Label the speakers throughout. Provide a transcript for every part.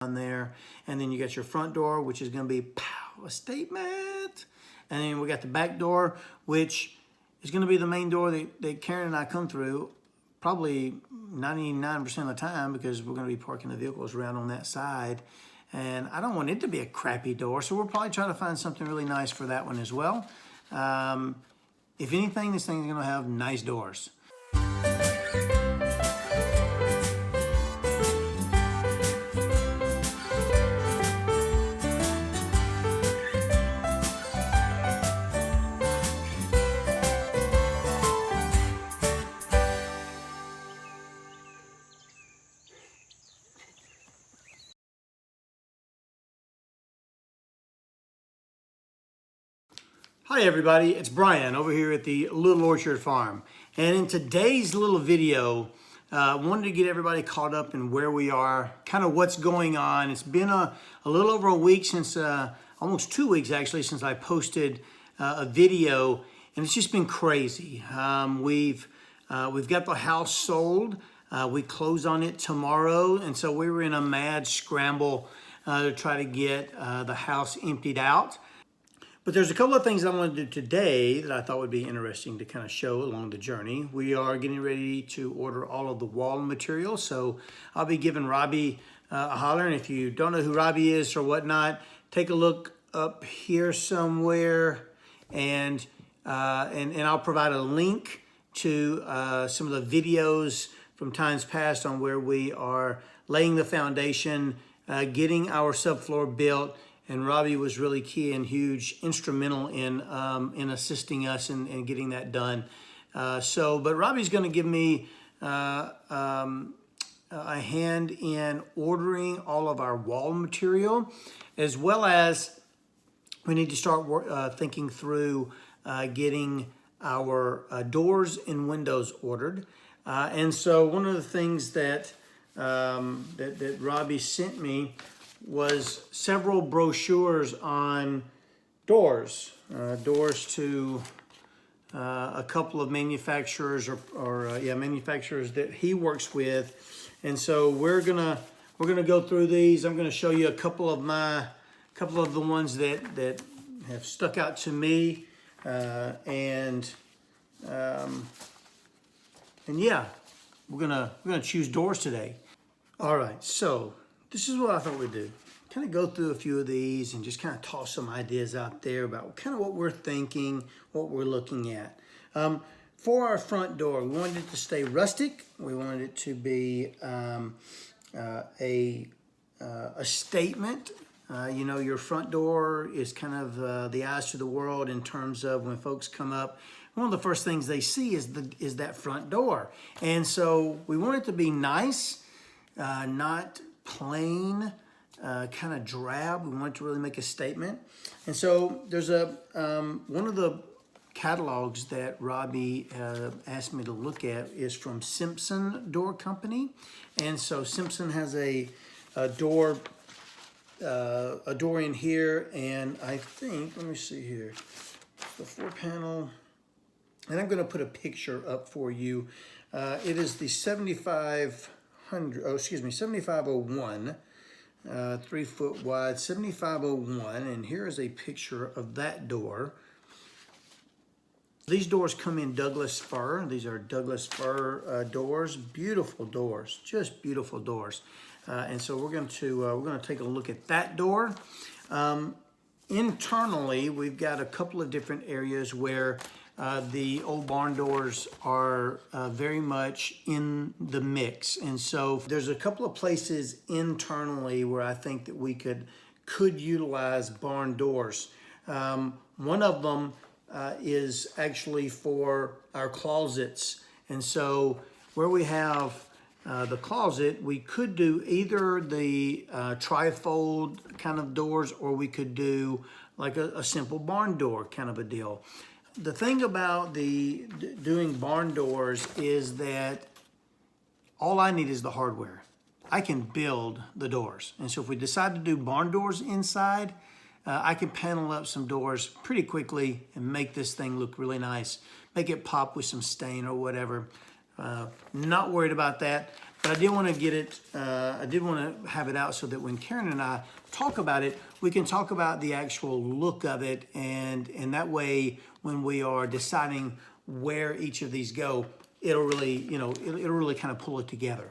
Speaker 1: on there. And then you got your front door, which is going to be pow, a statement. And then we got the back door, which is going to be the main door that Karen and I come through probably 99% of the time, because we're going to be parking the vehicles around on that side. And I don't want it to be a crappy door, so we'll probably try to find something really nice for that one as well. If anything, this thing is going to have nice doors. Hi everybody, it's Brian over here at the Little Orchard Farm. And in today's little video, I wanted to get everybody caught up in where we are, kind of what's going on. It's been a little over a week since, almost 2 weeks actually, since I posted a video, and it's just been crazy. We've got the house sold. We close on it tomorrow, and so we were in a mad scramble to try to get the house emptied out. But there's a couple of things I want to do today that I thought would be interesting to kind of show along the journey. We are getting ready to order all of the wall material, so I'll be giving Robbie a holler. And if you don't know who Robbie is or whatnot, take a look up here somewhere, and I'll provide a link to some of the videos from times past on where we are laying the foundation, getting our subfloor built. And Robbie was really key and huge, instrumental in assisting us in getting that done. But Robbie's going to give me a hand in ordering all of our wall material, as well as we need to start thinking through getting our doors and windows ordered. And so one of the things that Robbie sent me was several brochures on doors to a couple of manufacturers manufacturers that he works with. And so we're gonna go through these. I'm gonna show you a couple of the ones that have stuck out to me, and yeah, we're gonna choose doors today. All right, so this is what I thought we'd do. Kind of go through a few of these and just kind of toss some ideas out there about kind of what we're thinking, what we're looking at. For our front door, we wanted it to stay rustic. We wanted it to be a statement. You know, your front door is kind of the eyes to the world in terms of when folks come up. One of the first things they see is that front door. And so we want it to be nice, not plain, kind of drab. We want to really make a statement. And so there's one of the catalogs that Robbie asked me to look at is from Simpson Door Company. And so Simpson has a door in here, and I think, let me see here, the 4-panel, and I'm going to put a picture up for you. It is the 7501, 3 foot wide, 7501, and here is a picture of that door. These doors come in Douglas fir. These are Douglas fir doors. Beautiful doors, just beautiful doors. And so we're going to take a look at that door. Internally, we've got a couple of different areas where the old barn doors are very much in the mix. And so there's a couple of places internally where I think that we could utilize barn doors. One of them is actually for our closets. And so where we have the closet, we could do either the trifold kind of doors, or we could do like a simple barn door kind of a deal. The thing about doing barn doors is that all I need is the hardware. I can build the doors. And so if we decide to do barn doors inside, I can panel up some doors pretty quickly and make this thing look really nice. Make it pop with some stain or whatever. Not worried about that. But I did want to get it, I did want to have it out so that when Karen and I talk about it, we can talk about the actual look of it. And that way, when we are deciding where each of these go, it'll really, you know, it'll really kind of pull it together.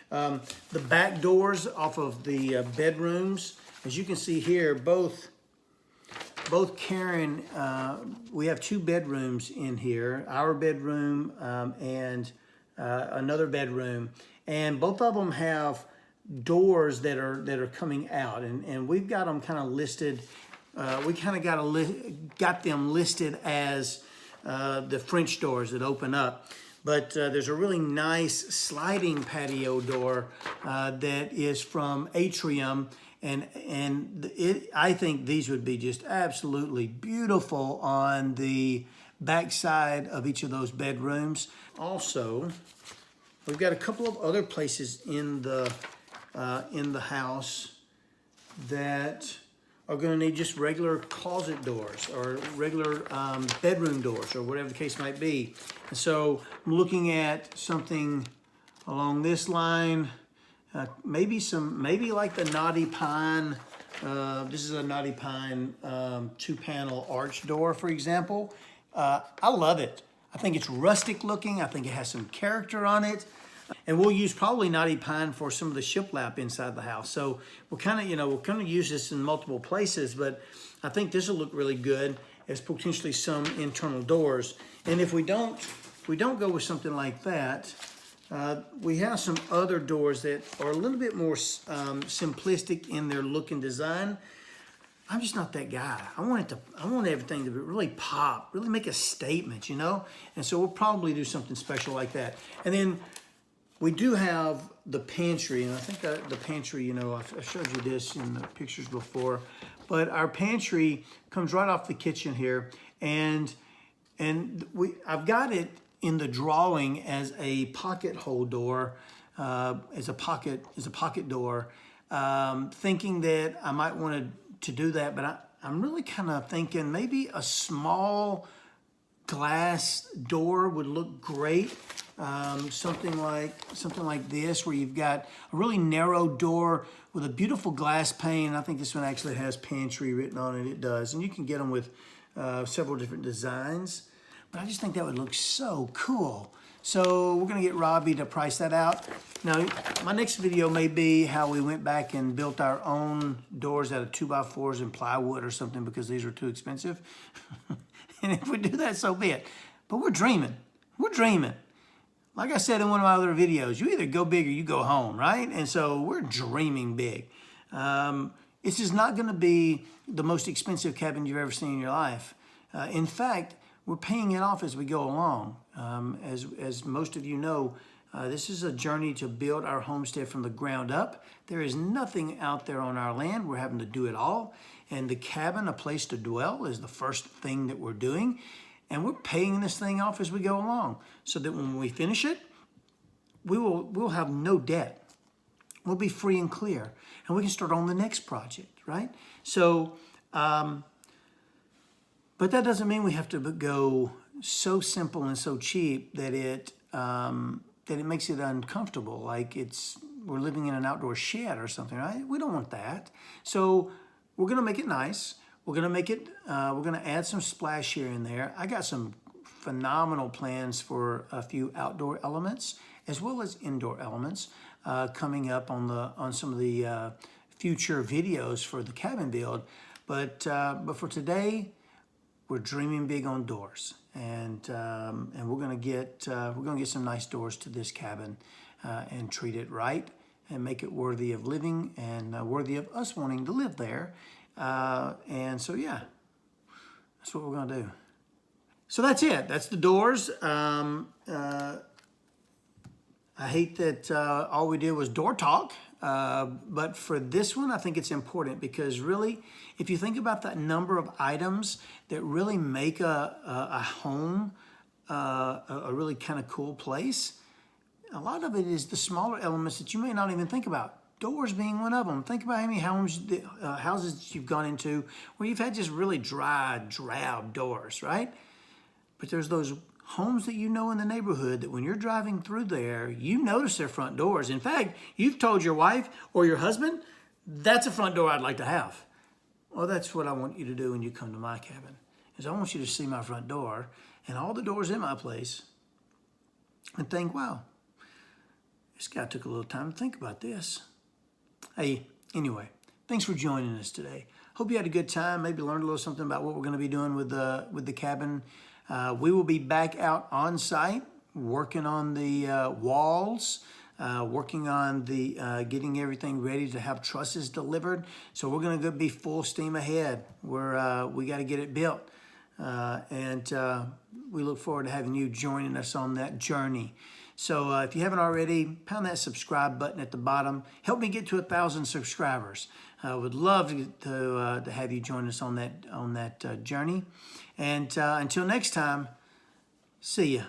Speaker 1: The back doors off of the bedrooms, as you can see here, both Karen, we have 2 bedrooms in here, our bedroom and another bedroom, and both of them have doors that are coming out, and we've got them kind of listed. We kind of got them listed as the French doors that open up. But there's a really nice sliding patio door that is from Atrium, and I think these would be just absolutely beautiful on the backside of each of those bedrooms. Also, we've got a couple of other places in the house that are going to need just regular closet doors or regular bedroom doors or whatever the case might be. And so I'm looking at something along this line, maybe like the Knotty Pine. This is a Knotty Pine 2-panel arch door, for example. I love it. I think it's rustic looking. I think it has some character on it. And we'll use probably Knotty Pine for some of the shiplap inside the house. So we're kind of, we're going to use this in multiple places, but I think this will look really good as potentially some internal doors. And if we don't go with something like that, we have some other doors that are a little bit more simplistic in their look and design. I'm just not that guy. I want everything to really pop, really make a statement, you know? And so we'll probably do something special like that. And then we do have the pantry, and I think the pantry, I showed you this in the pictures before, but our pantry comes right off the kitchen here, and I've got it in the drawing as a pocket hole door, as a pocket door, thinking that I might want to do that, but I'm really kind of thinking maybe a small glass door would look great. Something like this, where you've got a really narrow door with a beautiful glass pane. I think this one actually has pantry written on it. It does, and you can get them with several different designs. But I just think that would look so cool. So we're gonna get Robbie to price that out. Now, my next video may be how we went back and built our own doors out of 2x4s and plywood or something, because these are too expensive. And if we do that, so be it. But we're dreaming. We're dreaming. Like I said in one of my other videos, you either go big or you go home, right? And so we're dreaming big. This is not going to be the most expensive cabin you've ever seen in your life. In fact, we're paying it off as we go along. As most of you know, this is a journey to build our homestead from the ground up. There is nothing out there on our land. We're having to do it all. And the cabin, a place to dwell, is the first thing that we're doing. And we're paying this thing off as we go along, so that when we finish it, we'll have no debt. We'll be free and clear, and we can start on the next project, right? So, but that doesn't mean we have to go so simple and so cheap that it makes it uncomfortable, like we're living in an outdoor shed or something, right? We don't want that. So we're gonna make it nice. We're gonna make it, we're gonna add some splash here and there. I got some phenomenal plans for a few outdoor elements as well as indoor elements coming up on some of the future videos for the cabin build. But for today, we're dreaming big on doors, and we're gonna get some nice doors to this cabin and treat it right and make it worthy of living and worthy of us wanting to live there. And so, yeah, that's what we're gonna do. So that's it. That's the doors. I hate that all we did was door talk, but for this one, I think it's important, because really, if you think about that number of items that really make a home a really kind of cool place, a lot of it is the smaller elements that you may not even think about. Doors being one of them. Think about how many houses that you've gone into where you've had just really dry, drab doors, right? But there's those homes that you know in the neighborhood that when you're driving through there, you notice their front doors. In fact, you've told your wife or your husband, that's a front door I'd like to have. Well, that's what I want you to do when you come to my cabin, is I want you to see my front door and all the doors in my place and think, wow, this guy took a little time to think about this. Hey, anyway, thanks for joining us today. Hope you had a good time, maybe learned a little something about what we're going to be doing with the cabin. We will be back out on site, working on the walls, working on the getting everything ready to have trusses delivered. So we're going to be full steam ahead. We got to get it built. And we look forward to having you joining us on that journey. So if you haven't already, pound that subscribe button at the bottom. Help me get to 1,000 subscribers. I would love to have you join us on that journey. And until next time, see ya.